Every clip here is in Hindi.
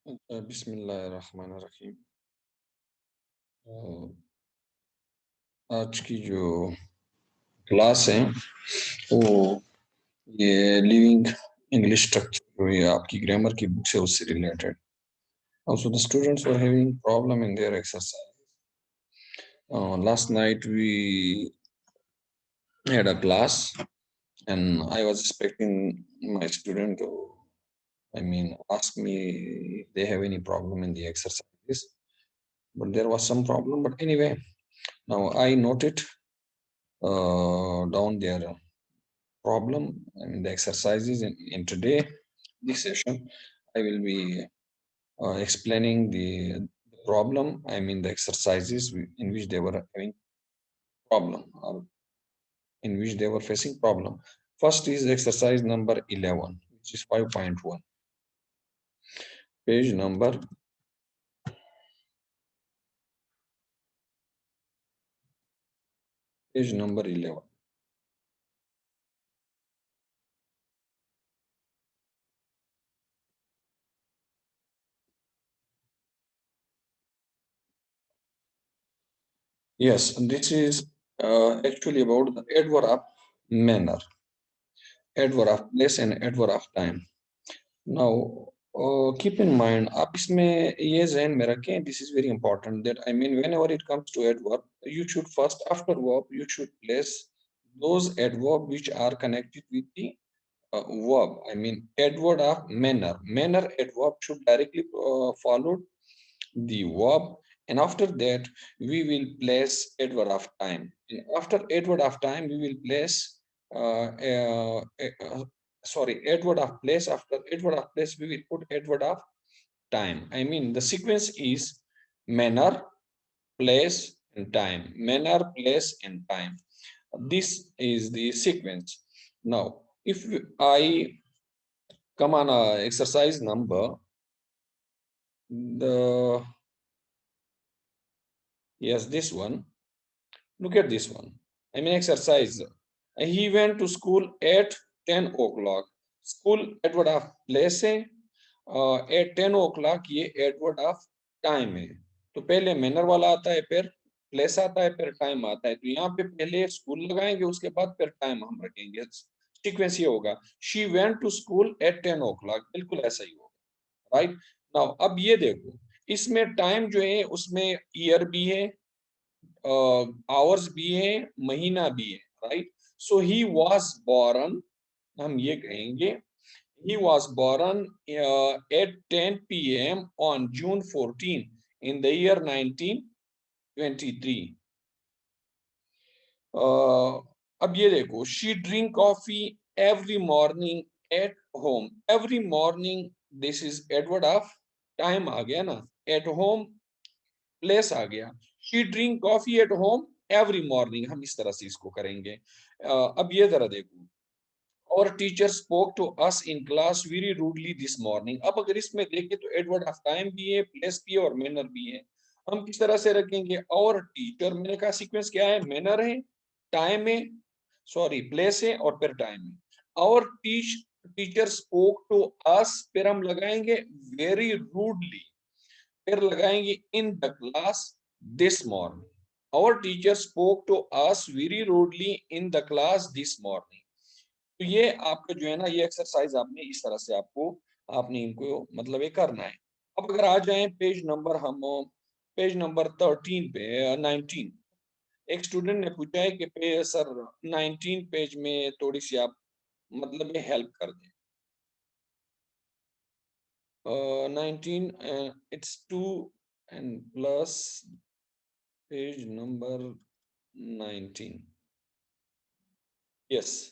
बिस्मिल्लाहिर्रहमानिर्रहीम। आज की जो क्लास है वो ये लिविंग इंग्लिश स्ट्रक्चर जो ये आपकी ग्रामर की बुक से उससे related. Also the students were having problem in their exercise. Last night we had a class and I was expecting my student to, ask me if they have any problem in the exercises, but there was some problem. But anyway, now I noted down their problem and the exercises in today this session. I will be explaining the problem, the exercises in which they were having problem or in which they were facing problem. First is exercise number 11, which is 5.1, page number 11. Yes, this is actually about the adverb of manner, adverb of place and adverb of time. Now, keep in mind, आप इसमें ये ज़हन में रखें, this is very important that whenever it comes to adverb, you should first after verb you should place those adverb which are connected with the verb. Adverb of manner. Manner adverb should directly follow the verb, and after that we will place adverb of time. And after adverb of time, we will place adverb of place. After adverb of place, we will put adverb of time. The sequence is manner, place, and time. Manner, place, and time. This is the sequence. Now, if I come on exercise number, this one. Look at this one. Exercise. He went to school at 10 o'clock. School adverb of place है, at 10 o'clock ये adverb of time है. तो पहले manner वाला आता है, फिर place आता है, फिर time आता है. तो यहाँ पे पहले school लगाएंगे, उसके बाद फिर time हम रखेंगे. Sequence ये होगा. She went to school at 10 o'clock. बिल्कुल ऐसा ही होगा. Right? Now अब ये देखो, इसमें time जो है उसमें year भी है, आवर्स भी है, महीना भी है. Right. So he was born, हम ये कहेंगे he was born at 10 p.m. on June 14 in the year 1923. अब ये देखो, she drink coffee every morning at home. Every morning, this is adverb of time आ गया ना, at home प्लेस आ गया. She drink coffee at home every morning, हम इस तरह से इसको करेंगे. अब ये जरा देखो, और teacher spoke to us in class very rudely this morning. अब अगर इसमें देखें तो एडवर्ड ऑफ टाइम भी है, प्लेस भी है और मैनर भी है. हम किस तरह से रखेंगे? और टीचर, मैंने कहा सीक्वेंस क्या है? मैनर है, टाइम है, सॉरी प्लेस है और फिर टाइम है. और टीचर स्पोक टू अस, फिर हम लगाएंगे वेरी रूडली, फिर लगाएंगे in the class this morning. Our teacher spoke to us very rudely in the class this morning. तो ये आपका जो है ना, ये एक्सरसाइज आपने इस तरह से आपने इनको मतलब ये करना है. अब अगर आ जाए पेज नंबर 13 पे, 19. एक स्टूडेंट ने पूछा है कि सर 19 पेज में थोड़ी सी आप मतलब ये हेल्प कर दें. 19 it's 2 and plus page number 19. Yes.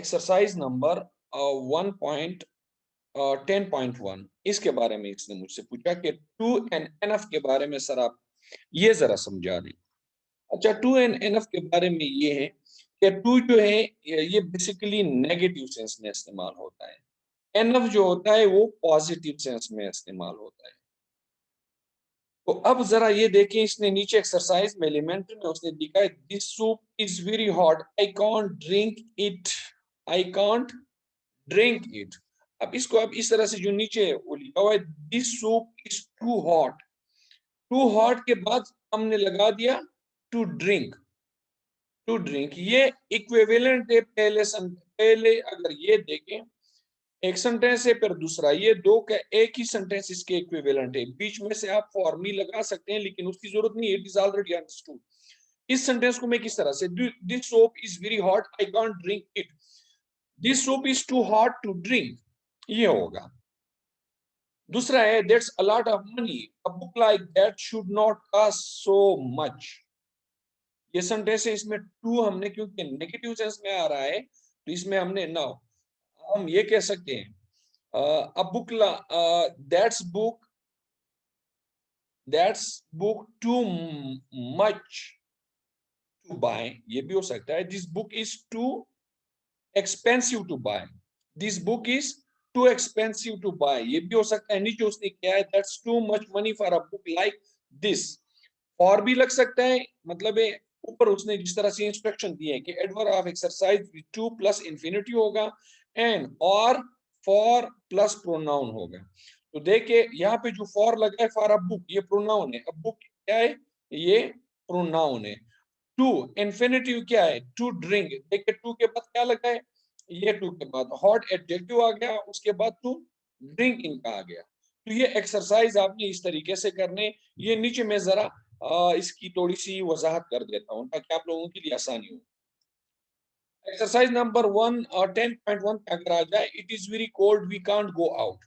Exercise number 10.1. इसके बारे में इसने मुझसे पूछा कि टू एंड एनफ के बारे में सर आप ये जरा समझा दें. अच्छा, टू एंड एनफ के बारे में ये है कि टू जो है ये बेसिकली नेगेटिव सेंस में इस्तेमाल होता है. एनफ जो होता है वो पॉजिटिव सेंस में इस्तेमाल होता है. तो अब जरा ये देखें, इसने नीचे एक्सरसाइज में एलिमेंट्री में उसने लिखा है this soup is very hot, I can't drink it, I can't drink it. अब इसको अब इस तरह से जो नीचे वो लिखा हुआ है, this soup is too hot, too hot के बाद हमने लगा दिया टू ड्रिंक, टू ड्रिंक ये इक्विवेलेंट है पहले अगर ये देखें एक सेंटेंस है फिर दूसरा, ये दो का एक ही सेंटेंस इसके इक्विवेलेंट है, बीच में से आप फॉर्मी लगा सकते हैं लेकिन उसकी जरूरत नहीं है, इट इज ऑलरेडी अंडरस्टूड। इस सेंटेंस को मैं किस तरह से, this soup is very hot I can't drink it, this soup is too hot to drink, ये होगा। दूसरा है that's a lot of money, a book like that should not cost so much, ये सेंटेंस है, इसमें टू हमने क्योंकि नेगेटिव सेंस में आ रहा है तो इसमें हमने ना हम ये कह सकते हैं a book that's book too much to buy, ये भी हो सकता है this book is too expensive to buy, this book is too expensive to buy, ये भी हो सकता है। नीचे उसने क्या है that's too much money for a book like this, और भी लग सकता है, मतलब है ऊपर उसने जिस तरह से इंस्ट्रक्शन दिए कि adverb of exercise two plus infinity होगा एंड और फॉर प्लस प्रोनाउन होगा। तो देखिए यहाँ पे जो फॉर लगा है फॉर अ बुक, ये प्रोनाउन है, अब बुक क्या है, ये प्रोनाउन है। टू इंफिनिटिव क्या है, टू ड्रिंक, देखिए टू के बाद क्या लगा है, ये टू के बाद हॉट एडजेक्टिव आ गया, उसके बाद टू ड्रिंकिंग का आ गया। तो ये एक्सरसाइज आपने इस तरीके से करने, ये नीचे में जरा इसकी थोड़ी सी वजाहत कर देता हूँ ताकि आप लोगों के लिए आसानी हो। एक्सरसाइज नंबर 10.1 पे अगर आ जाए, it is very cold we can't go out,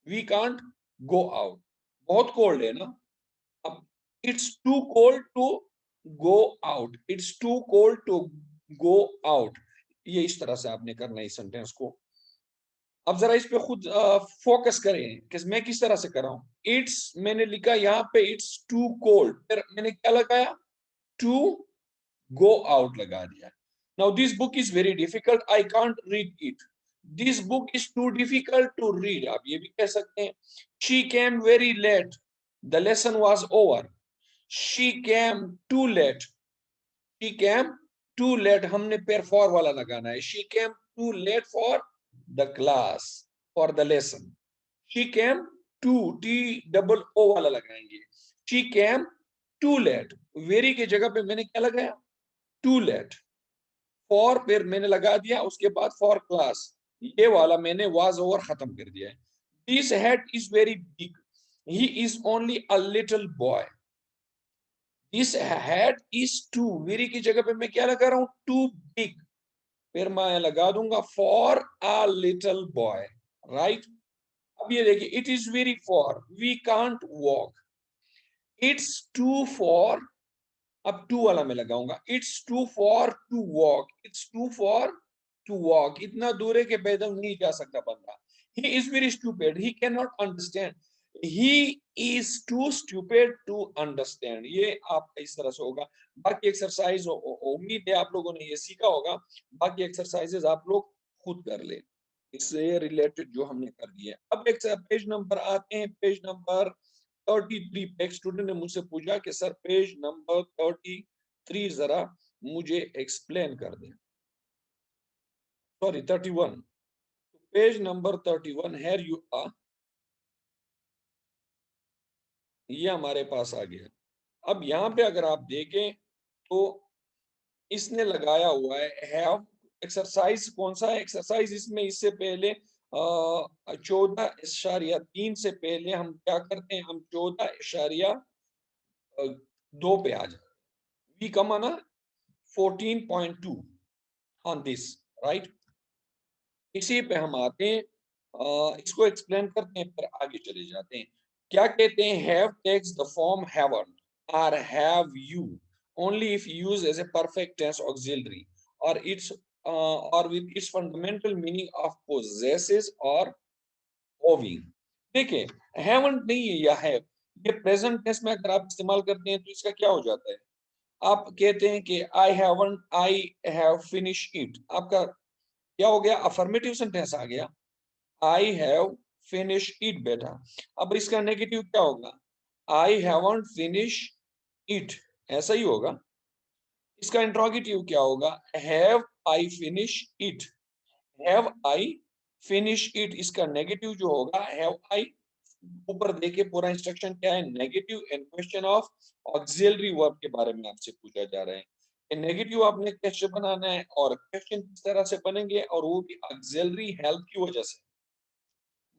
we can't go out, बहुत कोल्ड है ना, अब it's too cold to go out, it's too cold to go out, ये इस तरह से आपने करना है इस सेंटेंस को। अब जरा इस पे खुद फोकस करें कि मैं किस तरह से कर रहा हूं। इट्स मैंने लिखा यहाँ पे इट्स टू कोल्ड, फिर मैंने क्या लगाया, टू गो आउट लगा दिया। Now this book is very difficult I can't read it, this book is too difficult to read, आप ये भी कह सकते हैं। She came very late the lesson was over, she came too late, she came too late, हमने पेर फॉर वाला लगाना है, she came too late for the class, for the lesson, she came too T double O वाला लगाएंगे, she came too late, very की जगह पे मैंने क्या लगाया, टू लेट, फॉर फिर मैंने लगा दिया उसके बाद फॉर क्लास, ये वाला मैंने वाज ओवर खत्म कर दिया है। This head is very big, he is only a little boy, this head is too, very की जगह पे मैं क्या लगा रहा हूं, टू बिग, फिर मैं लगा दूंगा for a little boy, right. अब ये देखिए it is very far we can't walk, it's too far, अब टू वाला मैं लगाऊंगा, it's too far to walk, it's too far to walk, इतना दूर है कि पैदल नहीं जा सकता बंदा। He is very stupid he can not understand, he is too stupid to understand, ये आपका इस तरह से होगा। बाकी एक्सरसाइज उम्मीद है आप लोगों ने ये सीखा होगा, बाकी एक्सरसाइजेज आप लोग खुद कर ले, इससे रिलेटेड जो हमने कर दिया। अब एक पेज नंबर आते हैं, पेज नंबर 33 पे एक स्टूडेंट ने मुझसे पूछा कि सर पेज नंबर 33 जरा मुझे एक्सप्लेन कर दें, सॉरी 31, पेज नंबर 31 है यू आर, ये हमारे पास आ गया। अब यहाँ पे अगर आप देखें तो इसने लगाया हुआ है हैव, एक्सरसाइज कौन सा है, एक्सरसाइज इसमें इससे पहले 14.3 से पहले हम क्या करते हैं, हम 14.2 पे आ जाते, we come on 14.2 on this, right. इसी पे हम आते हैं, इसको एक्सप्लेन करते हैं फिर आगे चले जाते हैं। क्या कहते हैं, have takes the form haven't or have you only if used as a perfect tense auxiliary or its or with its fundamental meaning of possesses or owing। देखिए haven't नहीं है या have, ये प्रेजेंट टेंस में अगर आप इस्तेमाल करते हैं तो इसका क्या हो जाता है, आप कहते हैं कि आई हैव फिनिश इट, आपका क्या हो गया, अफर्मेटिव सेंटेंस आ गया, आई हैव फिनिश इट बेटा। अब इसका नेगेटिव क्या होगा, आई हैवंट फिनिश इट, ऐसा ही होगा। इसका इंट्रोगेटिव क्या होगा, have I finish it, have I finish it इसका नेगेटिव जो होगा हैव आई, ऊपर देखिए पूरा इंस्ट्रक्शन क्या है, negative and question of auxiliary verb के बारे में आपसे पूछा जा रहा है कि नेगेटिव आपने कैसे बनाना है और क्वेश्चन किस तरह से बनेंगे, और वो भी ऑक्सिलरी हेल्प की वजह से।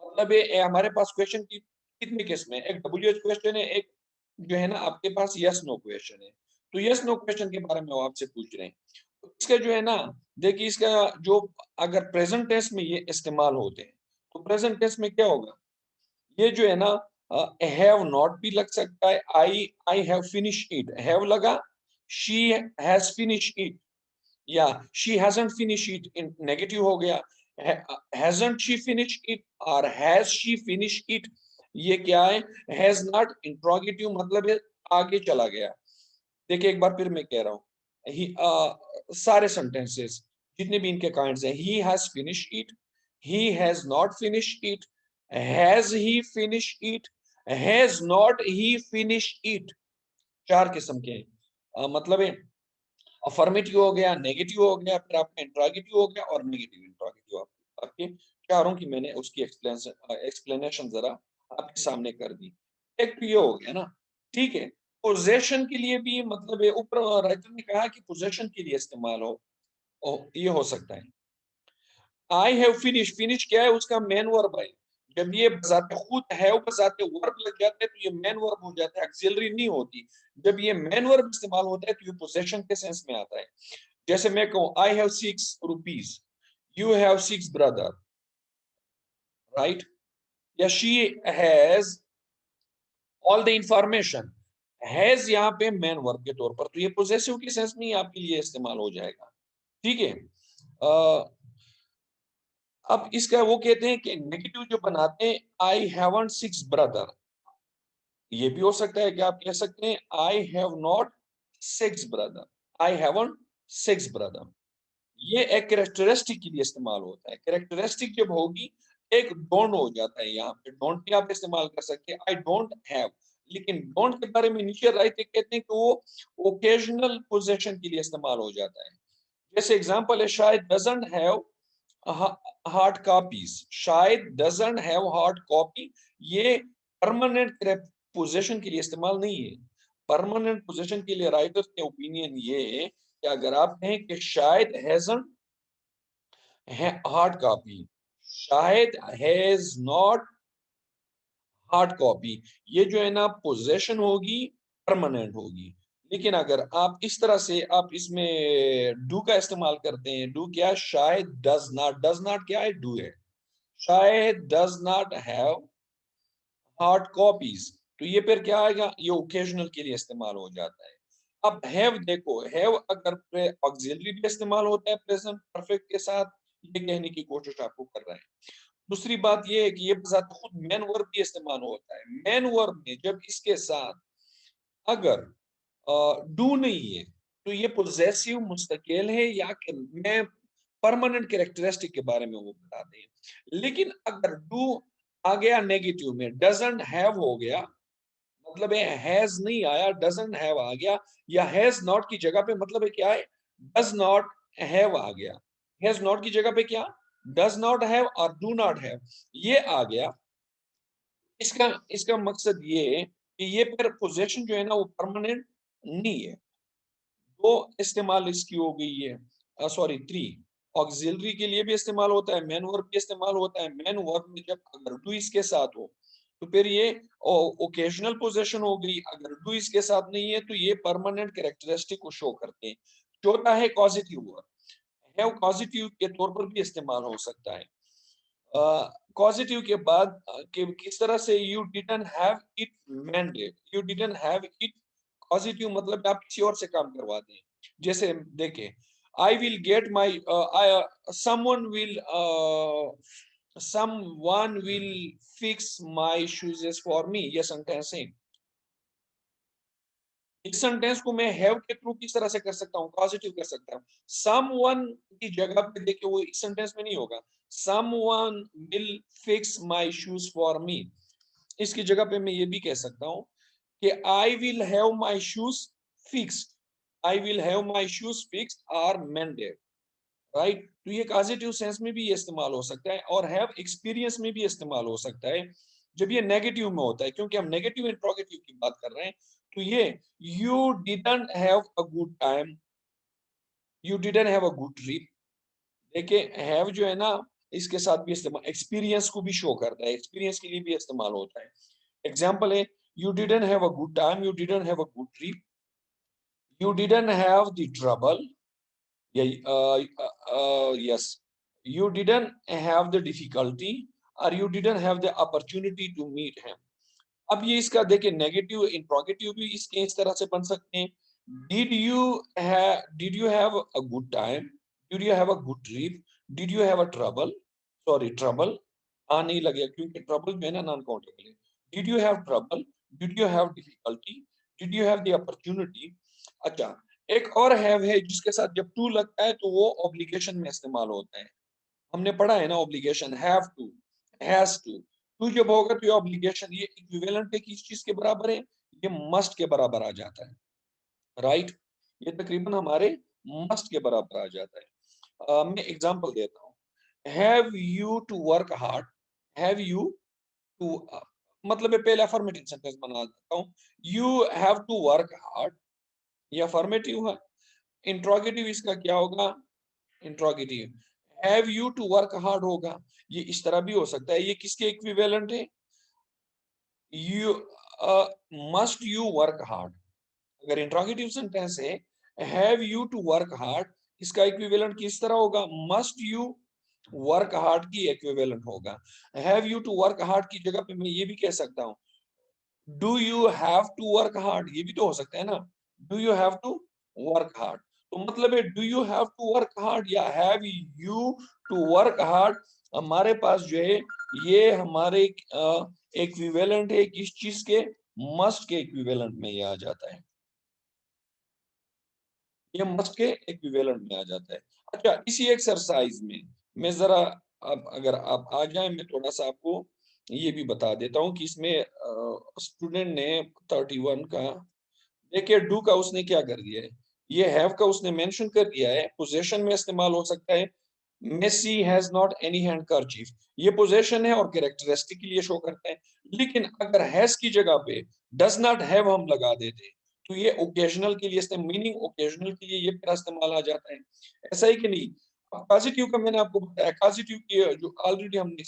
मतलब ये हमारे पास क्वेश्चन की कितने किस्में, एक WH क्वेश्चन है, एक जो है ना आपके पास यस नो क्वेश्चन है। तो यस नो क्वेश्चन के बारे में वो आपसे पूछ रहे हैं। तो इसका जो है ना, देखिए इसका जो अगर प्रेजेंट टेंस में ये इस्तेमाल होते हैं तो प्रेजेंट टेंस में क्या होगा, ये जो है ना हैव नॉट भी लग सकता है, I have finish it, have लगा, शी हैज फिनिश इट, या she hasn't finished it in negative हो गया, hasn't she finished it और has she finished it, ये क्या है, has not इंट्रोगेटिव मतलब है आगे चला गया। देखिए एक बार फिर मैं कह रहा हूँ, सारे सेंटेंसेस जितने भी इनके काइंड्स हैं, he has finished it, he has not finished it, has he finished it, has not he finished it, चार किस्म के हैं। मतलब है अफर्मेटिव हो गया, नेगेटिव हो गया, फिर आपका इंट्रोगेटिव हो गया और नेगेटिव इंट्रोगेटिव आपके चारों की मैंने उसकी एक्सप्लेनेशन जरा आपके सामने कर दी। एक तो ये हो गया ना, ठीक है। पोजेशन के लिए भी मतलब है, ऊपर राइटर ने कहा कि पोजेशन के लिए इस्तेमाल ये हो सकता है। आई हैव फिनिश, फिनिश क्या है, उसका मेन वर्ब है। जब ये बजाते खुद हैव बजाते वर्ब लग जाते हैं तो ये मेन वर्ब हो जाता है, ऑक्सिलरी नहीं होती। जब ये मेन वर्ब इस्तेमाल होता है तो ये पोजेशन के सेंस में आता है। जैसे मैं कहूं I have 6 rupees, you have 6 brother, right, या she has all the information, has यहाँ पे मेन वर्ब के तौर पर, तो ये पोजेसिव के सेंस में आपके लिए इस्तेमाल हो जाएगा, ठीक है। अब इसका वो कहते हैं कि नेगेटिव जो बनाते हैं, आई हैवंट 6 ब्रदर, ये भी हो सकता है कि आप कह सकते हैं आई have not 6 brother, I haven't 6 brother. ये एक कैरेक्टरिस्टिक के लिए इस्तेमाल होता है। कैरेक्टरिस्टिक जब होगी, एक डोंट हो जाता है, यहाँ पे डोंट भी आप इस्तेमाल कर सकते हैं, आई डोंट हैव। लेकिन डोंट के बारे में नीचे राइट कहते हैं कि वो ओकेजनल पोजेशन के लिए इस्तेमाल हो जाता है। जैसे एग्जांपल है, शायद डजंट हैव हार्ड कॉपीज, शायद डजंट हैव हार्ड कॉपी, ये परमानेंट पोजीशन के लिए इस्तेमाल नहीं है। परमानेंट पोजीशन के लिए राइटर के ओपिनियन ये है कि अगर आप कहें कि शायद हैजंट हार्ड कॉपी, शायद हैज नॉट हार्ड कॉपी, ये जो है ना पोजेशन होगी, परमानेंट होगी। लेकिन अगर आप इस तरह से आप इसमें डू का इस्तेमाल करते हैं, डू क्या, शायद डज नॉट क्या है, डू है, शायद does not have hard copies, तो ये फिर क्या आएगा, ये ओकेजनल के लिए इस्तेमाल हो जाता है। अब हैव देखो, हैव अगर ऑक्सिलरी भी इस्तेमाल होता है प्रेजेंट परफेक्ट के साथ, ये कहने की कोशिश आपको कर रहा है। दूसरी बात ये है कि ये बजात खुद मेन वर्ब भी इस्तेमाल होता है। मेन वर्ब में जब इसके साथ अगर डू नहीं है तो ये पोजेसिव मुस्तकिल है, या मैं परमानेंट कैरेक्टरिस्टिक के बारे में वो बताते हैं। लेकिन अगर डू आ गया नेगेटिव में, डजंट हैव हो गया, मतलब है हैज नहीं आया, डजंट हैव आ गया, या हैज नॉट की जगह पे मतलब है क्या है, डज नॉट हैव आ गया, हैज नॉट की जगह पे क्या, डज नॉट हैव और डू नॉट हैव ये आ गया। इसका इसका मकसद ये है कि ये फिर पोजीशन जो है ना वो परमानेंट नहीं है। दो इस्तेमाल इसकी हो गई है, सॉरी 3। ऑक्सिलरी के लिए भी इस्तेमाल होता है, मेन वर्ब भी इस्तेमाल होता है। मेन वर्ब में जब अगर डू इसके साथ हो तो फिर ये ओकेजनल पोजीशन हो गई, अगर डू इसके साथ नहीं है तो ये परमानेंट कैरेक्टरिस्टिक को शो करते हैं। चौथा है कॉजिटिव वर्ब, हैव पॉजिटिव के तौर पर भी इस्तेमाल हो सकता है। पॉजिटिव के बाद कि किस तरह से, you didn't have it mandate, you didn't have it positive मतलब आप किसी और से काम करवाते हैं। जैसे देखें, I will get my, someone will someone will fix my shoes for me, ये सेंटेंस है। इस सेंटेंस को मैं हैव के थ्रू किस तरह से कर सकता हूँ, पॉजिटिव कर सकता हूँ। समवन की जगह पे देखिए वो इस सेंटेंस में नहीं होगा, someone will fix my shoes for मी। इसकी जगह पे मैं ये भी कह सकता हूँ कि I will have my shoes fixed, I will have my shoes fixed or mended, right. तो ये पॉजिटिव सेंस में भी ये इस्तेमाल हो सकता है, और हैव एक्सपीरियंस में भी इस्तेमाल हो सकता है जब ये नेगेटिव में होता है, क्योंकि हम नेगेटिव इंट्रोगेटिव की बात कर रहे हैं। तो ये you didn't have a good time, you didn't have a good trip. देखिए हैव जो है ना, इसके साथ भी इस्तेमाल एक्सपीरियंस को भी शो करता है, एक्सपीरियंस के लिए भी इस्तेमाल होता है। एग्जाम्पल है, you didn't have a good time, you didn't have a good trip, you didn't have the trouble, yes, you didn't have the difficulty, or you didn't have the opportunity to meet him. अब ये इसका देखिए नेगेटिव इंट्रोगेटिव भी इसके इस तरह से बन सकते हैं। Did you have a good time, did you have a good trip, did you have a trouble, sorry trouble a नहीं लगेगा क्योंकि ट्रबल जो है ना नॉन काउंटेबल है। Did you have trouble, did you have difficulty, did you have the opportunity. अच्छा, एक और हैव है जिसके साथ जब टू लगता है तो वो ऑब्लिगेशन में इस्तेमाल होता है। हमने पढ़ा है ना obligation, have to, has to. To जब होगा तो ये ऑब्लिगेशन, ये इक्विवेलेंट है किस चीज के बराबर है, ये मस्ट के बराबर आ जाता है, राइट। ये तकरीबन हमारे मस्ट के बराबर आ जाता है। मैं एग्जांपल देता हूँ, have you to work hard, have you to, मतलब मैं पहले अफर्मेटिव सेंटेंस बना देता हूँ, you have to work hard, ये अफर्मेटिव है। इंट्रोगेटिव इसका क्या होगा, interrogative have you to work hard होगा। ये इस तरह भी हो सकता है, ये किसके इक्विवेलेंट है, you must you work hard. अगर इंट्रोगेटिव सेंटेंस है have you to work hard, इसका इक्विवेलेंट किस तरह होगा, मस्ट यू वर्क हार्ड की इक्विवेलेंट होगा। Have you to work hard की जगह पे मैं ये भी कह सकता हूँ, do you have to work hard, ये भी तो हो सकता है ना, do you have to work hard. तो मतलब है do you have to work hard या have you to work hard, हमारे पास जो है ये हमारे इक्विवेलेंट है किस चीज के, मस्ट के इक्विवेलेंट में ये आ जाता है, ये मस्ट के इक्विवेलेंट में आ जाता है। अच्छा, इसी एक्सरसाइज में मैं जरा, अब अगर आप आ जाए मैं थोड़ा सा आपको ये भी बता देता हूँ कि इसमें स्टूडेंट ने 31 का, देखिए डू का उसने क्या कर दिया है, ये हैव का उसने मेंशन कर दिया है, पोजीशन में इस्तेमाल हो सकता है। Macy has not any handkerchief, ये पोजीशन है और कैरेक्टरिस्टिक के लिए शो करता है। लेकिन अगर हैज की जगह पे डज नॉट हैव हम लगा देते तो ये ओकेजनल के लिए, मीनिंग ओकेजनल के लिए ये फिर इस्तेमाल आ जाता है, ऐसा ही कि नहीं। अब पॉजिटिव का मैंने आपको बताया, पॉजिटिव की जो ऑलरेडी हमने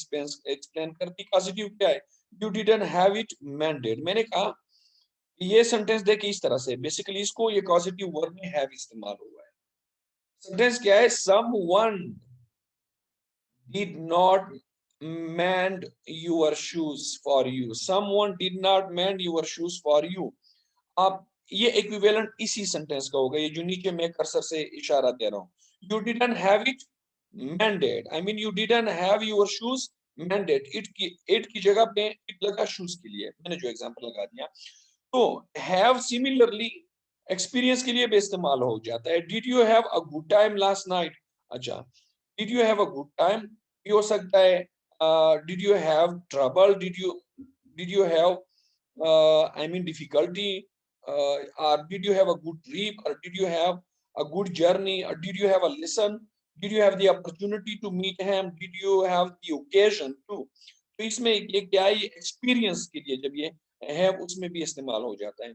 एक्सप्लेन कर दी, पॉजिटिव क्या है, यू डिडंट हैव इट मैंडेड। मैंने कहा ये सेंटेंस देखिए इस तरह से, बेसिकली इसको ये पॉजिटिव वर्ब में हैव इस्तेमाल हुआ है। सेंटेंस क्या है, someone did not mend your shoes for you, someone did not mend your shoes for you। अब ये इक्विवेलेंट इसी सेंटेंस का होगा, ये जो नीचे मैं कर्सर से इशारा दे रहा हूँ, you didn't have it mended, I mean you didn't have your shoes mended, it की जगह पे it लगा shoes के लिए, मैंने जो एग्जांपल लगा दिया। तो हैव सिमिलरली एक्सपीरियंस के लिए भी इस्तेमाल हो जाता है, did you have a good time last night. अच्छा, did you have a good time भी हो सकता है, did you have trouble, did you have I mean difficulty, or did you have a good trip, or did you have a good journey, or did you have a lesson, did you have the opportunity to meet him, did you have the occasion to। तो इसमें ये क्या है, ये एक्सपीरियंस के लिए जब ये हैव उसमें भी इस्तेमाल हो जाता है।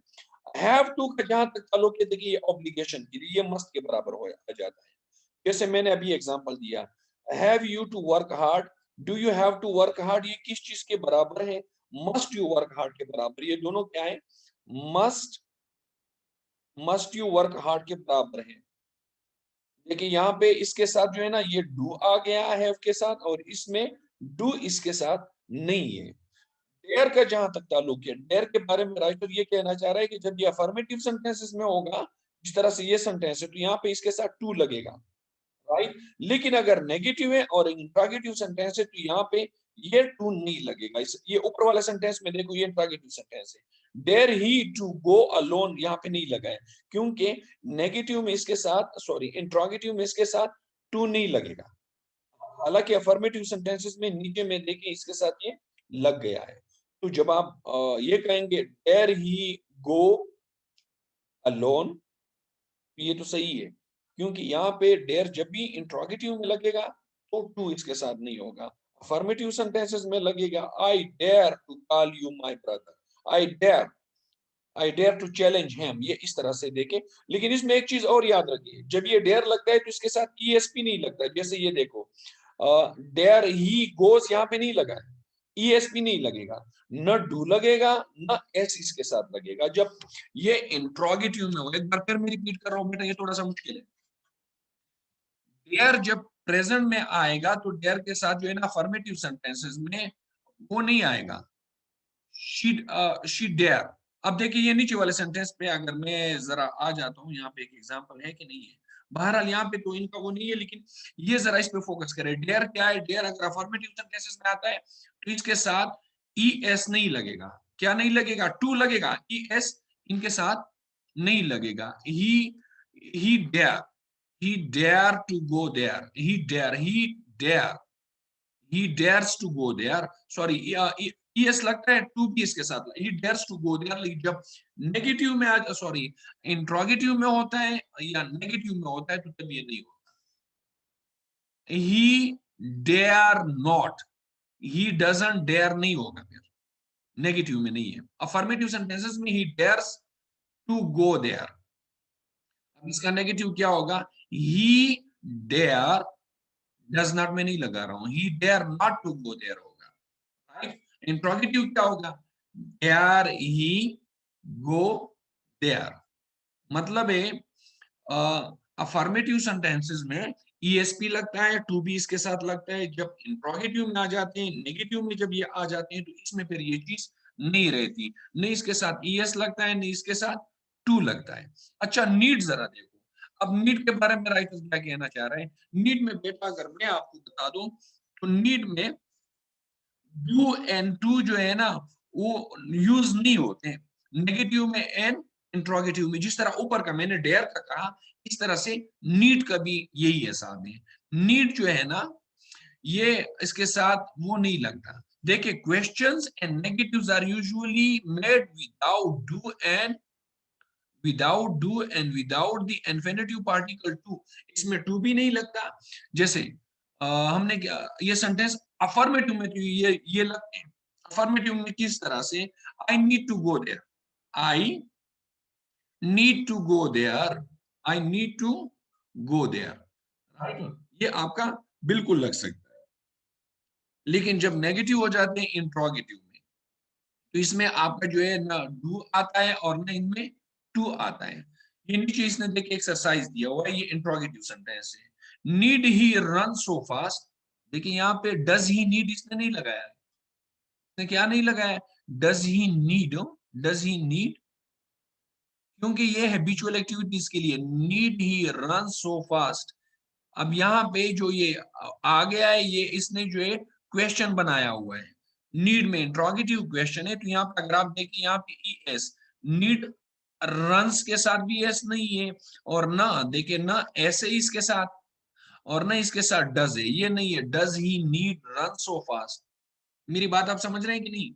हैव टू का जहां तक ताल्लुक है, देखिए ये ऑब्लिगेशन के लिए ये मस्ट के बराबर हो जाता है। जैसे मैंने अभी एग्जांपल दिया, have you to work hard, do you have to work hard, ये किस चीज के बराबर है, मस्ट यू वर्क हार्ड के बराबर। ये दोनों क्या है, must must you work hard के बराबर है। देखिए यहाँ पे इसके साथ जो है ना ये डू आ गया है हैव के साथ, और इसमें डू इसके साथ नहीं है। डेयर का जहां तक ताल्लुक है, डेयर के बारे में राइटर ये कहना चाह रहा है कि जब ये अफर्मेटिव सेंटेंसेस में होगा, जिस तरह से ये सेंटेंस है, तो यहाँ पे इसके साथ टू लगेगा, राइट। लेकिन अगर नेगेटिव है और इंट्रोगेटिव सेंटेंस है तो यहाँ पे ये टू नहीं लगेगा। ये ऊपर वाला सेंटेंस में देखो ये इंट्रोगेटिव सेंटेंस है, dare he to go alone, यहाँ पे नहीं लगा है क्योंकि नेगेटिव में इसके साथ, सॉरी इंट्रोगेटिव में इसके साथ टू नहीं लगेगा। हालांकि अफर्मेटिव सेंटेंसेस में नीचे में देखिए इसके साथ ये लग गया है। तो जब आप ये कहेंगे डेयर ही गो अलोन, ये तो सही है क्योंकि यहाँ पे डेयर जब भी इंट्रोगेटिव में लगेगा तो टू इसके साथ नहीं होगा। अफर्मेटिव सेंटेंसेस में लगेगा I dare to call you my brother, I dare to challenge him, ये इस तरह से देखे। लेकिन इसमें एक चीज और याद रखिए, जब ये डेयर लगता है तो इसके साथ ईएसपी नहीं लगता। जैसे ये देखो, डेयर ही गोज यहाँ पे नहीं लगा है, ईएसपी नहीं लगेगा, न डू लगेगा, न एस इसके साथ लगेगा जब ये इंट्रोगेटिव में हो। एक बार फिर मैं रिपीट कर रहा हूं बेटा, ये थोड़ा सा मुश्किल है। डेयर जब प्रेजेंट में आएगा तो डेयर के साथ जो है ना अफर्मेटिव सेंटेंसेस में वो नहीं आएगा, शी डेयर। अब देखिए ये नीचे वाले सेंटेंस पे अगर मैं जरा आ जाता हूँ, यहाँ पे एक एग्जांपल है कि नहीं है, बहरहाल यहाँ पे तो इनका वो नहीं है, लेकिन ये जरा इस पे फोकस करें। डेयर क्या है, डेयर अगर अफर्मेटिव सेंटेंसेस में आता है तो इसके साथ ई एस नहीं लगेगा। क्या नहीं लगेगा? टू लगेगा, ई एस इनके साथ नहीं लगेगा। He dare, he dare to go there, he dares to go there, sorry es लगता है टू भी इसके साथ, he dares to go there। लेकिन जब नेगेटिव में आ, सॉरी इंट्रोगेटिव में होता है या नेगेटिव में होता है तो तब ये नहीं होता। he dare not, he doesn't dare नहीं होगा, फिर नेगेटिव में नहीं है। अफर्मेटिव सेंटेंसेस में he dares to go there। अब इसका नेगेटिव क्या होगा? he dare डज नॉट में नहीं लगा रहा हूं, he dare not to go there होगा, राइट। इंट्रोगेटिव क्या होगा? Dare he go there. मतलब है अफर्मेटिव सेंटेंसेस में ईएसपी लगता है, टू बी इसके साथ लगता है। जब इंट्रोगेटिव में आ जाते हैं, नेगेटिव में जब ये आ जाते हैं तो इसमें फिर ये चीज नहीं रहती, नहीं इसके साथ ईएस लगता है, नहीं इसके साथ टू लगता है। अच्छा नीड जरा देखो, अब नीड के बारे में राइटर क्या कहना चाह रहे हैं। नीड में बेटा अगर मैं आपको बता दूं तो नीड में डू एंड टू जो है ना वो यूज नहीं होते। नेगेटिव में एन, इंट्रोगेटिव में जिस तरह ऊपर का मैंने डेयर का कहा, इस तरह से नीड का भी यही हिसाब है। नीड जो है ना ये इसके साथ वो नहीं लगता। देखिए questions and negatives are usually made without do and without the infinitive particle to, इसमें टू भी नहीं लगता। जैसे हमने क्या ये सेंटेंस अफर्मेटिव में तो ये लगते हैं। अफर्मेटिव में किस तरह से? I need to go there, I need to go there, I need to go there, right. ये आपका बिल्कुल लग सकता है। लेकिन जब नेगेटिव हो जाते हैं इंट्रोगेटिव में तो इसमें आपका जो है ना डू आता है और ना इनमें टू आता है। ये नीचे इसने देखिए एक्सरसाइज दिया हुआ है, ये इंट्रोगेटिव सेंटेंस है। नीड ही रन सो फास्ट, देखिए यहाँ पे डज ही नीड इसने नहीं लगाया, इसने क्या नहीं लगाया? Does he need, does he need, क्योंकि ये हैबिचुअल एक्टिविटीज के लिए। नीड ही रन सो फास्ट। अब यहाँ पे जो ये आ गया है, ये इसने जो है क्वेश्चन बनाया हुआ है। नीड में इंट्रोगेटिव क्वेश्चन है, तो यहाँ पे अगर आप देखिए यहाँ पे ई एस, नीड रंस के साथ भी एस नहीं है, और ना देखिए ना ऐसे ही इसके साथ, और ना इसके साथ डज है, ये नहीं है। Does he need run so fast. मेरी बात आप समझ रहे हैं कि नहीं?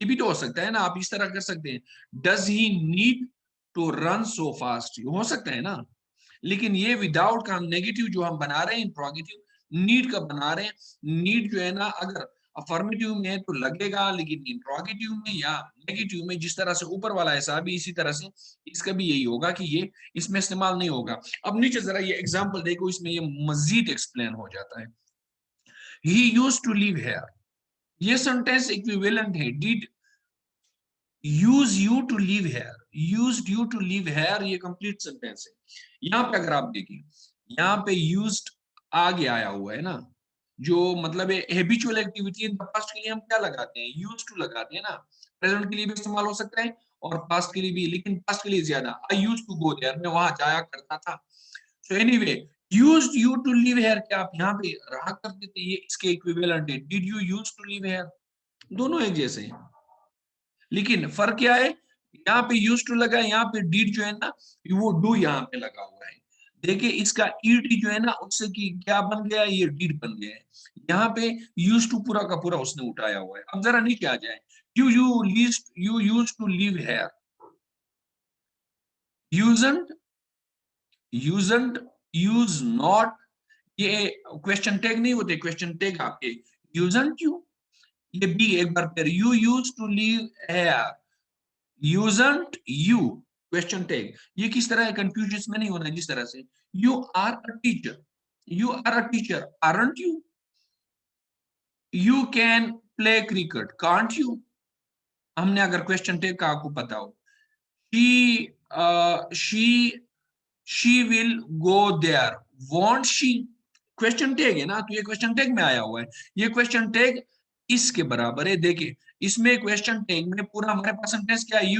ये भी तो हो सकता है ना, आप इस तरह कर सकते हैं, does he need to run so fast, हो सकता है ना। लेकिन ये विदाउट का नेगेटिव जो हम बना रहे हैं इंट्रोगेटिव, नीड का बना रहे हैं। नीड जो है ना अगर अफर्मेटिव में है तो लगेगा, लेकिन इंट्रोगेटिव में या नेगेटिव में जिस तरह से ऊपर वाला हिसाब है इसी तरह से इसका भी यही होगा कि ये इसमें इस्तेमाल नहीं होगा। अब नीचे जरा ये एग्जांपल देखो, इसमें ये मजीद एक्सप्लेन हो जाता है। He used to live here, ये सेंटेंस इक्विवेलेंट है। Did use you to live here, used you to live here, ये कंप्लीट सेंटेंस है। यहाँ पे अगर आप देखिए, यहाँ पे यूज्ड आगे आया हुआ है ना, जो मतलब है हैबिचुअल एक्टिविटी। पास्ट के लिए हम क्या लगाते हैं? यूज टू लगाते हैं ना। प्रेजेंट के लिए भी इस्तेमाल हो सकता है और पास्ट के लिए भी, लेकिन पास्ट के लिए ज्यादा। I use to go there, मैं वहां जाया करता था। So anyway used you to live here, क्या आप यहाँ पे रहा करते थे, ये इसके इक्विवेलेंट है। Did you use to live here, दोनों एक जैसे हैं। लेकिन फर्क क्या है? यहाँ पे यूज टू लगा है, यहाँ पे डीड जो है ना वो डू यहाँ पे लगा हुआ है। देखिए इसका ईडी जो है ना उससे की क्या बन गया? ये डीड बन गया है। यहाँ पे यूज टू पूरा का पूरा उसने उठाया हुआ है। अब जरा नीचे आ जाए, you use to live here, usen't usen't use not, ये क्वेश्चन टैग नहीं होते, क्वेश्चन टैग आपके यूजंट यू, ये बी एक बार फिर, you use to leave here, usen't you question tag, ये किस तरह है, कंफ्यूजन में नहीं होना है, जिस तरह से you are a teacher, you are a teacher, aren't you, you can play cricket, can't you, हमने अगर क्वेश्चन टैग का आपको पता हो, she she will go there, won't she, question tag है ना, तो ये क्वेश्चन टैग में आया हुआ है, ये क्वेश्चन टैग इसके बराबर है। देखिए इसमें क्वेश्चन टैग में पूरा हमारे पास सेंटेंस क्या है,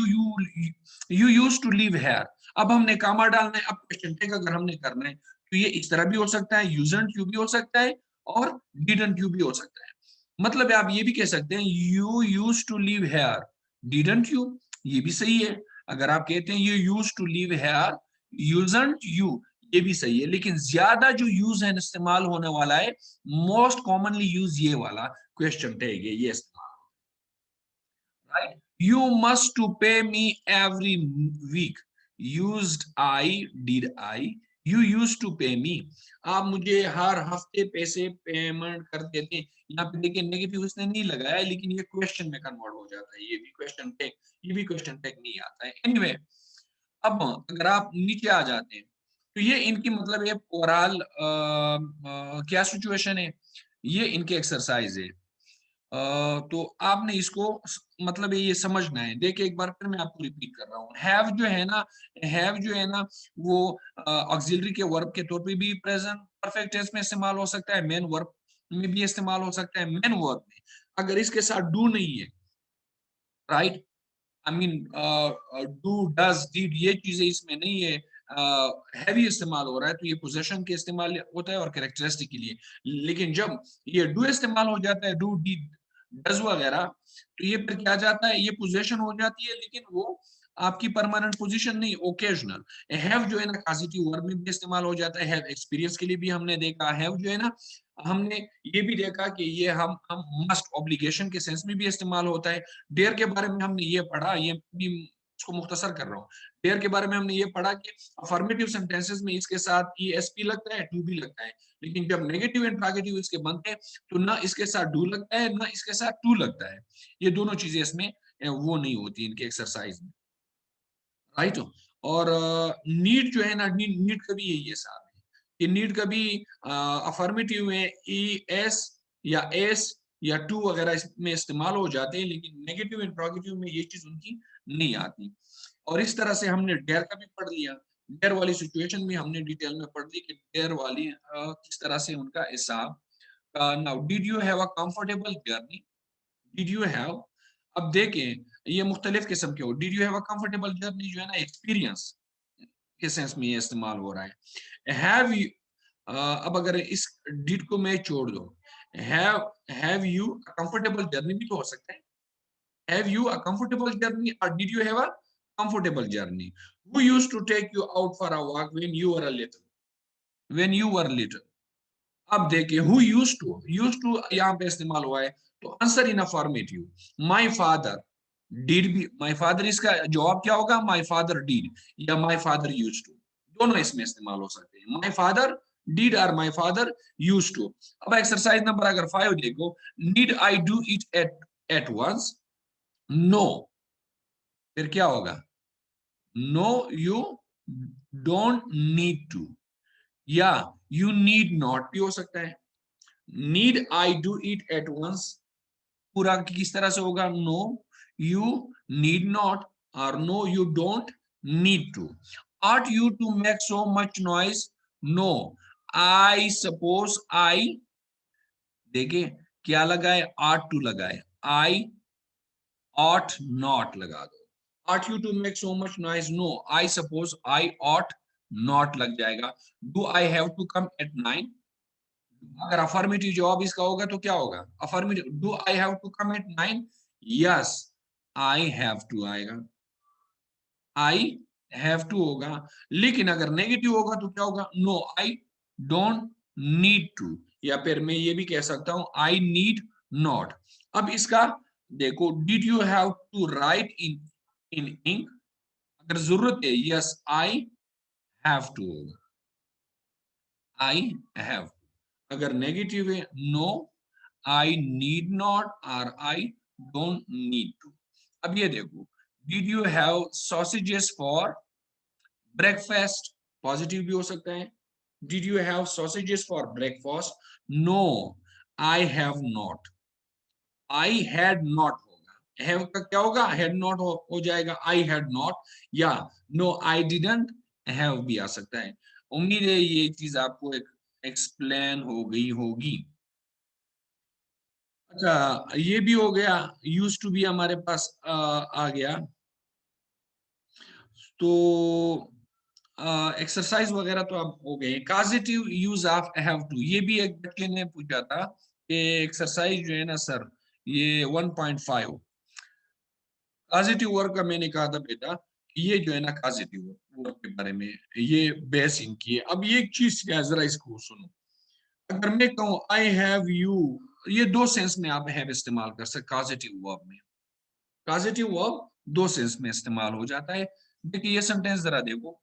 you use to live here, अब हमने कामा डालना है, अब क्वेश्चन टैग अगर हमने करना है तो ये इस तरह भी हो सकता है, यूजंट यू भी हो सकता है और डिडंट यू भी हो सकता है। मतलब आप ये भी कह सकते हैं you use to live here, didn't you, ये भी सही है। अगर आप कहते हैं you use to live here, usen't you, ये भी सही है, लेकिन ज्यादा जो यूज है इस्तेमाल होने वाला है, मोस्ट कॉमनली यूज ये वाला क्वेश्चन टैग है, ये इस्तेमाल, right. You must to pay me every week, used I, did I, you use to pay me, आप मुझे हर हफ्ते पैसे पेमेंट करते थे, यहाँ पे देखिए नेगेटिव इसने नहीं लगाया, लेकिन ये क्वेश्चन में कन्वर्ट हो जाता है, ये भी क्वेश्चन टैग, ये भी क्वेश्चन टैग नहीं आता है। एनीवे अब अगर आप नीचे आ जाते हैं तो ये इनकी मतलब ये ओवरऑल क्या सिचुएशन है, ये इनके एक्सरसाइज है। तो आपने इसको मतलब ये समझना है। देखिए एक बार फिर मैं आपको रिपीट कर रहा हूँ, हैव जो है ना, हैव जो है ना वो ऑक्सिलरी के वर्ब के तौर पे भी प्रेजेंट परफेक्ट टेंस में इस्तेमाल हो सकता है, मेन वर्ब में भी इस्तेमाल हो सकता है, मेन वर्ब में अगर इसके साथ डू नहीं है, right, I mean do does did ये चीजें इसमें नहीं है, हैवी इस्तेमाल हो रहा है तो ये पोजेशन के इस्तेमाल होता है और कैरेक्टरिस्टिक के लिए। लेकिन जब ये डू इस्तेमाल हो जाता है, डू डिड डज वगैरह, तो ये फिर क्या जाता है, ये पोजेशन हो जाती है, लेकिन वो आपकी परमानेंट पोजीशन नहीं, ओकेजनल। हैव जो है ना पॉजिटिव वर्ब में भी इस्तेमाल हो जाता है, हैव एक्सपीरियंस के लिए भी हमने देखा, हैव जो है ना हमने ये भी देखा कि ये हम मस्ट ऑब्लिगेशन के सेंस में भी इस्तेमाल होता है। डेयर के बारे में हमने ये पढ़ा, ये भी इसको मुख्तसर कर रहा हूँ, डेयर के बारे में हमने ये पढ़ा कि अफर्मेटिव सेंटेंसेस में इसके साथ ईएसपी लगता है, टू भी लगता है, लेकिन जब नेगेटिव इंट्रोगेटिव इसके बनते हैं तो ना इसके साथ डू लगता है ना इसके साथ टू लगता है, ये दोनों चीजें इसमें वो नहीं होती इनके एक्सरसाइज में, राइट। और नीड जो है ना, नीड का भी यही है साहब, कि नीड कभी अफर्मेटिव में ई एस या एस या टू वगैरह इसमें इस्तेमाल हो जाते हैं, लेकिन नेगेटिव इंट्रोगेटिव में ये चीज उनकी नहीं आती। और इस तरह से हमने डेयर का भी पढ़ लिया, डेयर वाली सिचुएशन भी हमने डिटेल में पढ़ ली कि डेयर वाली किस तरह से उनका हिसाब। Now did you have a comfortable journey, did you have, अब देखें ये मुख्तलिफ किस्म के हो, did you have a comfortable journey जो है ना एक्सपीरियंस के सेंस में ये इस्तेमाल हो रहा है। हैव यू, अब अगर इस डिड को मैं छोड़ दो, have you a comfortable journey भी तो हो सकता है, have you a comfortable journey और did you have a comfortable journey, who used to take you out for a walk when you were a little, when you were little, अब देखिए हु यूज्ड टू यहाँ पे इस्तेमाल हुआ है, तो answer in affirmative my father did भी, माय फादर इसका जवाब क्या होगा, माय फादर डिड या माय फादर यूज्ड टू, दोनों इसमें इस्तेमाल हो सकते हैं, माय फादर डिड और माय फादर यूज्ड टू। अब एक्सरसाइज नंबर अगर 5 देखो, need I do it at once, no, फिर क्या होगा, no you don't need to, या यू नीड नॉट भी हो सकता है, need I do it at once पूरा किस तरह से होगा, नो यू नीड नॉट और no you don't need to. Ought you to make so much noise, no I suppose I, देखिए क्या लगाए, आर्ट टू लगाए, आई ऑट नॉट लगा दो, ought you to make so much noise, no I suppose I ought not लग जाएगा। Do I have to come at 9, अगर अफर्मेटिव जवाब इसका होगा तो क्या होगा, affirmative, do I have to come at 9, yes I have to आएगा, आई हैव टू होगा। लेकिन अगर नेगेटिव होगा तो क्या होगा, no I don't need to, या फिर मैं ये भी कह सकता हूं आई नीड नॉट। अब इसका देखो, did you have to write in in ink, अगर जरूरत है, यस आई हैव टू होगा, आई हैव। अगर नेगेटिव है, नो आई नीड नॉट और आई डोंट नीड टू। अब ये देखो, did you have sausages for breakfast, positive भी हो सकता है। Did you have sausages for breakfast, no I have not. I had not होगा, हैव का क्या होगा, हैड नॉट हो जाएगा, आई हैड नॉट, या नो आई डिडंट हैव भी आ सकता है। उम्मीद है ये चीज आपको एक एक्सप्लेन हो गई होगी। अच्छा, ये भी हो गया, यूज टू भी हमारे पास आ गया। तो एक्सरसाइज वगैरह तो अब हो गए। Positive use of have to, ये भी एक बच्चे ने पूछा था कि एक्सरसाइज जो है ना सर, ये 1.5 पॉजिटिव वर्क का मैंने कहा था बेटा कि ये जो है ना पॉजिटिव वर्क के बारे में ये बेस इनकी है। अब ये एक चीज क्या है, जरा इसको सुनो। अगर मैं कहूँ आई हैव यू, ये दो सेंस में आप हैव इस्तेमाल कर सकते पॉजिटिव वर्ब में। पॉजिटिव वर्ब दो सेंस में इस्तेमाल हो जाता है। देखिए ये सेंटेंस जरा देखो,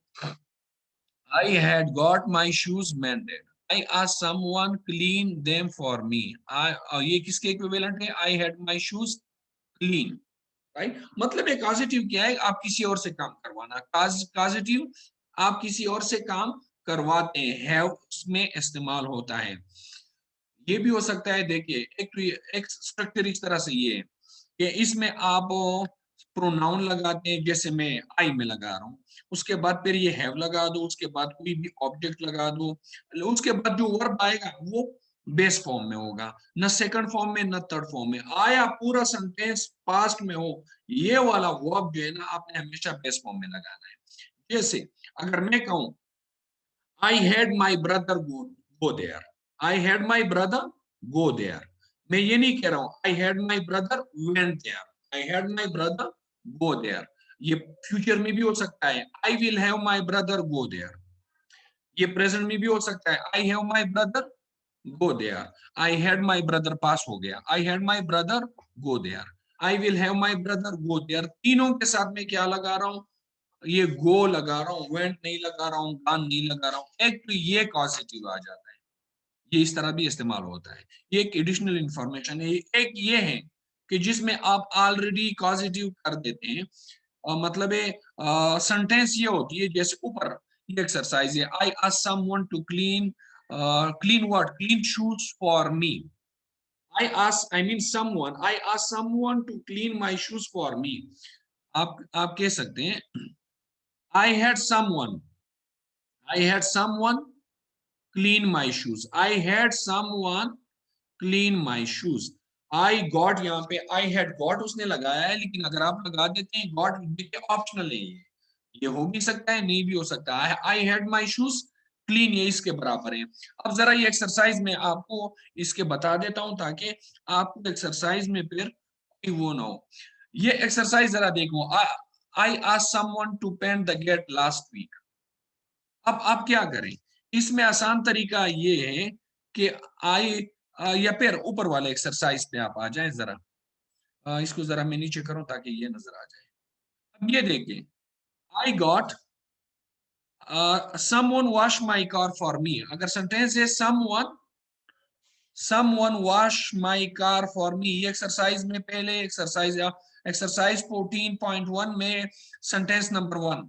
I had got my shoes मेंडेड, I asked someone clean them for me. ये किसके इक्विवेलेंट है, आई had my shoes clean, right. मतलब एक पॉजिटिव क्या है, आप किसी और से काम करवाना। पॉजिटिव आप किसी और से काम करवाते हैं, हैव उसमें इस्तेमाल होता है। ये भी हो सकता है, देखिए एक तो एक स्ट्रक्चर इस तरह से ये है कि इसमें आप प्रोनाउन लगाते हैं, जैसे मैं आई में लगा रहा हूँ, उसके बाद फिर ये हैव लगा दो, उसके बाद कोई भी ऑब्जेक्ट लगा दो, उसके बाद जो वर्ब आएगा वो बेस फॉर्म में होगा, न सेकंड फॉर्म में न थर्ड फॉर्म में। आया पूरा सेंटेंस पास्ट में हो, ये वाला वर्ब जो है ना आपने हमेशा बेस फॉर्म में लगाना है। जैसे अगर मैं कहूं I had my brother go there, I had my brother go there, मैं ये नहीं कह रहा हूं I had my brother went there, I had my brother go there. ये फ्यूचर में भी हो सकता है, I will have my brother go there. ये प्रेजेंट में भी हो सकता है, I have my brother go there. I had my brother pass हो गया, I had my brother go there. I will have my brother go there, तीनों के साथ में क्या लगा रहा हूं, ये गो लगा रहा हूँ, वेंट नहीं लगा रहा हूँ, गॉन नहीं लगा रहा हूँ, एक तो ये कॉजेटिव आ जाता है। ये इस तरह भी इस्तेमाल होता है, ये एक एडिशनल इंफॉर्मेशन है। एक ये है कि जिसमें आप ऑलरेडी कॉजेटिव कर देते हैं, मतलब सेंटेंस ये होती है जैसे ऊपर ये एक्सरसाइज है, I asked someone to clean, clean what, clean shoes for me. I mean someone, I asked someone to clean my shoes for me. आप कह सकते हैं I had someone, I had someone clean my shoes. I had someone clean my shoes. I got, यहाँ पे I had got उसने लगाया है, लेकिन अगर आप लगा देते हैं got, देखिए ऑप्शनल है ये हो भी सकता है नहीं भी हो सकता है। I had my shoes clean, ये इसके बराबर है। अब जरा ये एक्सरसाइज में आपको इसके बता देता हूं ताकि आपको एक्सरसाइज में फिर वो ना हो। ये एक्सरसाइज जरा देखो, I asked someone to paint the gate last week। अब आप क्या करें, इसमें आसान तरीका ये है कि आई, या फिर ऊपर वाले एक्सरसाइज पे आप आ जाएं जरा, इसको जरा मैं नीचे करूं ताकि ये नजर आ जाए। अब ये देखिए, I got someone wash my car for me. अगर सेंटेंस है someone wash my car for me, ये एक्सरसाइज में पहले एक्सरसाइज 14.1 में सेंटेंस नंबर 1,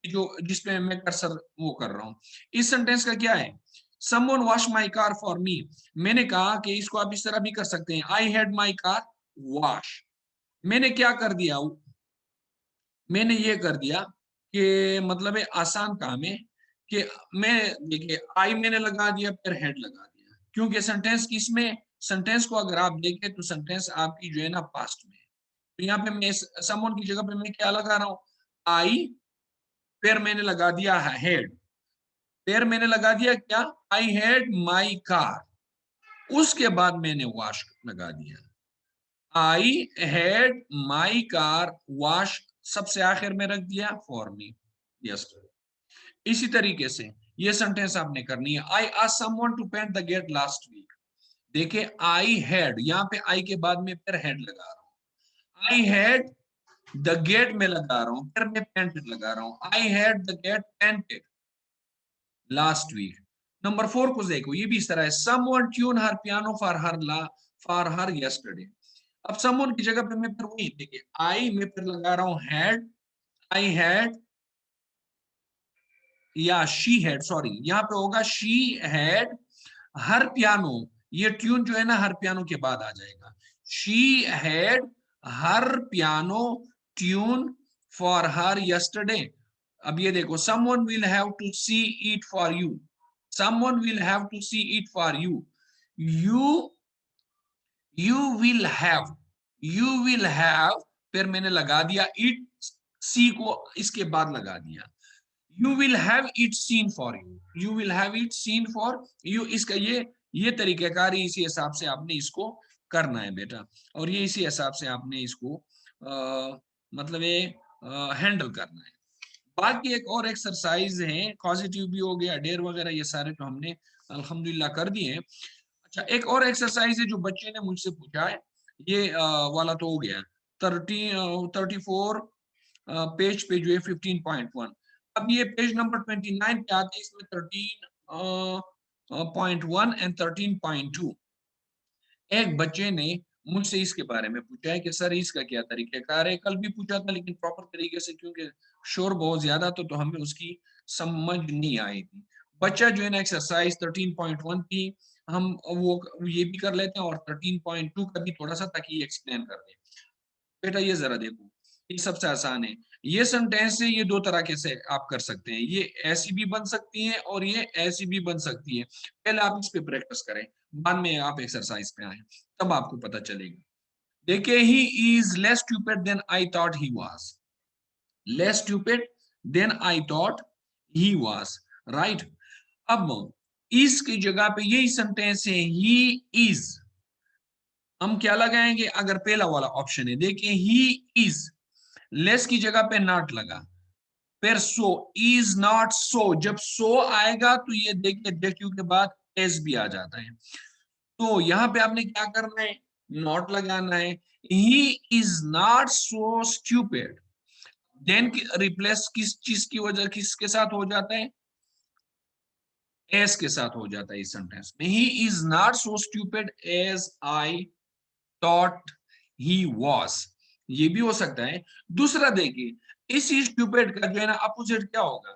जो जिसपे मैं कर्सर वो कर रहा हूं, इस सेंटेंस का क्या है, someone wash my car for me. मैंने कहा कि इसको आप इस तरह भी कर सकते हैं, आई हैड माई कार वॉश। मैंने क्या कर दिया, मैंने ये कर दिया कि मतलब है आसान काम है कि मैं, देखिए आई मैंने लगा दिया फिर हेड लगा दिया, क्योंकि सेंटेंस किसमें, सेंटेंस को अगर आप देखें तो सेंटेंस आपकी जो है ना पास्ट में है। तो यहाँ पे मैं समवन की जगह पे मैं क्या लगा रहा हूँ, आई, फिर मैंने लगा दिया हेड, फिर मैंने लगा दिया क्या, आई हैड माई कार, उसके बाद मैंने वॉश लगा दिया, आई हैड माई कार वॉश सबसे आखिर में रख दिया फॉर मी, यस। इसी तरीके से ये सेंटेंस आपने करनी है, I asked someone to paint the gate last week. देखिए आई हैड, यहाँ पे आई के बाद में फिर हेड लगा रहा हूँ, आई हैड द गेट में लगा रहा हूँ, फिर मैं पेंटेड लगा रहा हूँ, I had the gate painted last week. Number 4 को देखो, ये भी इस तरह है, someone tune her piano for her yesterday. अब समवन की जगह पे मैं फिर वही देखिए, आई में फिर लगा रहा हूं हैड, आई हैड या शी हैड, सॉरी यहाँ पे होगा शी हैड हर पियानो, ये ट्यून जो है ना हर पियानो के बाद आ जाएगा। She had her piano tune for her yesterday. अब ये देखो, someone will have to see it for you, someone will have to see it for you, you you will have, फिर मैंने लगा दिया इट, सी को इसके बाद लगा दिया, you will have it seen for you, you will have it seen for you। इसका ये तरीकाकार है, इसी हिसाब से आपने इसको करना है बेटा, और ये इसी हिसाब से आपने इसको मतलब ये हैंडल करना है। बाकी एक और एक्सरसाइज है, पॉजिटिव भी हो गया, डेयर वगैरह ये सारे तो हमने अल्हम्दुलिल्लाह कर दिए हैं। अच्छा, एक और एक्सरसाइज है जो बच्चे ने मुझसे पूछा है, ये वाला तो हो गया 34 पेज पे जो है 15.1। अब ये पेज नंबर 29 पे आते हैं, इसमें 13.1 एंड 13.2। एक बच्चे ने मुझसे इसके बारे में पूछा है कि सर इसका क्या तरीकाकार है। कल भी पूछा था लेकिन प्रॉपर तरीके से, क्योंकि शोर बहुत ज्यादा तो हमें उसकी समझ नहीं आई थी। बच्चा जो है ना एक्सरसाइज 13.1 की हम वो ये भी कर लेते हैं और 13.2 का भी थोड़ा सा, ताकि एक्सप्लेन कर दे। बेटा ये जरा देखो, ये सबसे आसान है। ये सेंटेंस है, ये दो तरह के से आप कर सकते हैं, ये ऐसी भी बन सकती है और ये ऐसी भी बन सकती है। पहले आप इस पे प्रैक्टिस करें, बाद में आप एक्सरसाइज पे आए, तब आपको पता चलेगा। देखिए, he is less stupid than I thought he was, less stupid than I thought he was, right. अब इस की जगह पे यही सेंटेंस है, ही इज, हम क्या लगाएंगे? अगर पहला वाला ऑप्शन है, देखिए ही इज, लेस की जगह पे नॉट लगा, फिर सो, इज नॉट सो, जब सो आएगा तो ये देखिए देखियो के बाद एस भी आ जाता है, तो यहां पे आपने क्या करना है? नॉट लगाना है। He is not so stupid, than replace किस चीज की वजह, किसके साथ हो जाता है? एस के साथ हो जाता है इस सेंटेंस में। He is not so stupid as I thought he was, ये भी हो सकता है। दूसरा देखिए, इस स्टूपिड का जो है ना अपोजिट क्या होगा?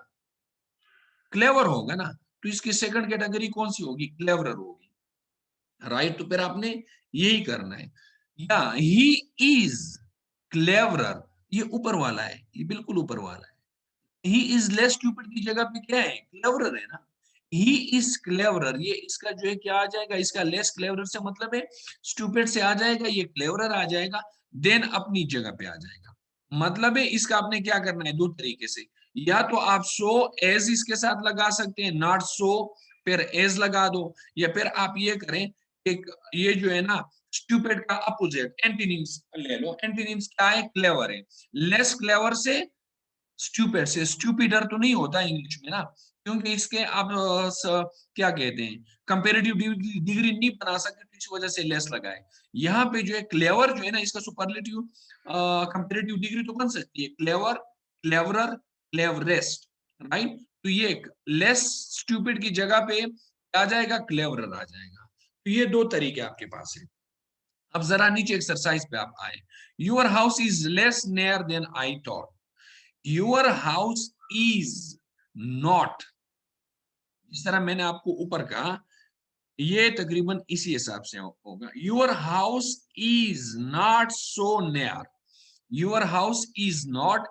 क्लेवर होगा ना, तो इसकी सेकंड कैटेगरी कौन सी होगी? क्लेवर होगी, राइट। तो फिर आपने यही करना है, या ही इज क्लेवरर, ये ऊपर वाला है, ये बिल्कुल ऊपर वाला है। ही इज लेस स्टूपिड की जगह पे क्या है? क्लेवरर है ना। ही इज क्लेवरर, ये इसका जो है क्या आ जाएगा? इसका लेस क्लेवरर से मतलब है स्टूपिड से आ जाएगा, ये क्लेवरर आ जाएगा, देन अपनी जगह पे आ जाएगा। मतलब है इसका आपने क्या करना है? दो तरीके से, या तो आप सो एज इसके साथ लगा सकते हैं, नॉट सो फिर एज लगा दो, या फिर आप ये करें, एक ये जो है ना स्टूपिड का अपोजिट एंटीनिम्स ले लो। एंटीनिम्स क्या है? क्लेवर है। लेस क्लेवर से स्टूपिड से, स्टूपिडर तो नहीं होता इंग्लिश में ना, क्योंकि इसके आप क्या कहते हैं, कंपेरेटिव डिग्री नहीं बना सकते, तो इस वजह से लेस लगाए। यहाँ पे जो है क्लेवर जो है ना, इसका सुपरलेटिव कंपेरेटिव डिग्री तो बन सकती है, क्लेवर, क्लेवरर, क्लेवरेस्ट, राइट। तो ये लेस स्टूपिड की जगह पे आ जाएगा, क्लेवरर आ जाएगा। तो ये दो तरीके आपके पास है। अब जरा नीचे एक्सरसाइज पे आप आए, your house is less near than I thought, your house is not, जिस तरह मैंने आपको ऊपर कहा, ये तकरीबन इसी हिसाब से होगा। Your house is not so near, your house is not,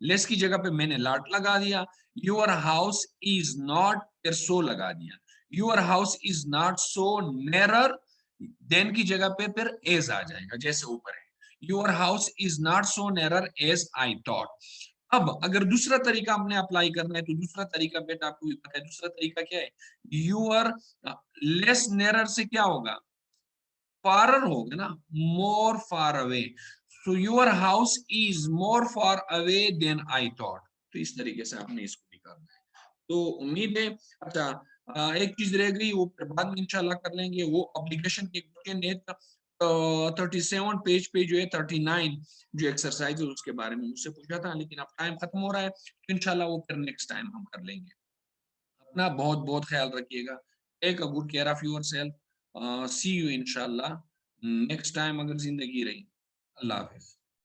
less की जगह पे मैंने नॉट लगा दिया, योर हाउस इज नॉट फिर सो लगा दिया, your house is not so nearer, than की जगह पे फिर एज आ जाएगा जैसे ऊपर है, your house is not so nearer as I thought. अब अगर दूसरा तरीका हमने अप्लाई करना है, तो दूसरा तरीका बेटा आपको भी पता है, दूसरा तरीका क्या है? यूर लेस नियरर से क्या होगा? फारर होगा ना, more far away, so your house is more far away than I thought. तो इस तरीके से आपने इसको भी करना है। तो उम्मीद है, अच्छा एक चीज रह गई, वो बाद में इंशाल्लाह कर लेंगे, वो ऑब्लिगेशन के क्वेश्चन है। 37 पेज पे जो है 39 जो एक्सरसाइज है उसके बारे में मुझसे पूछा था, लेकिन अब टाइम खत्म हो रहा है, तो इंशाल्लाह वो फिर नेक्स्ट टाइम हम कर लेंगे। अपना बहुत बहुत ख्याल रखिएगा। Take a good care of yourself. See you इंशाल्लाह नेक्स्ट टाइम अगर जिंदगी रही। अल्लाह हाफिज।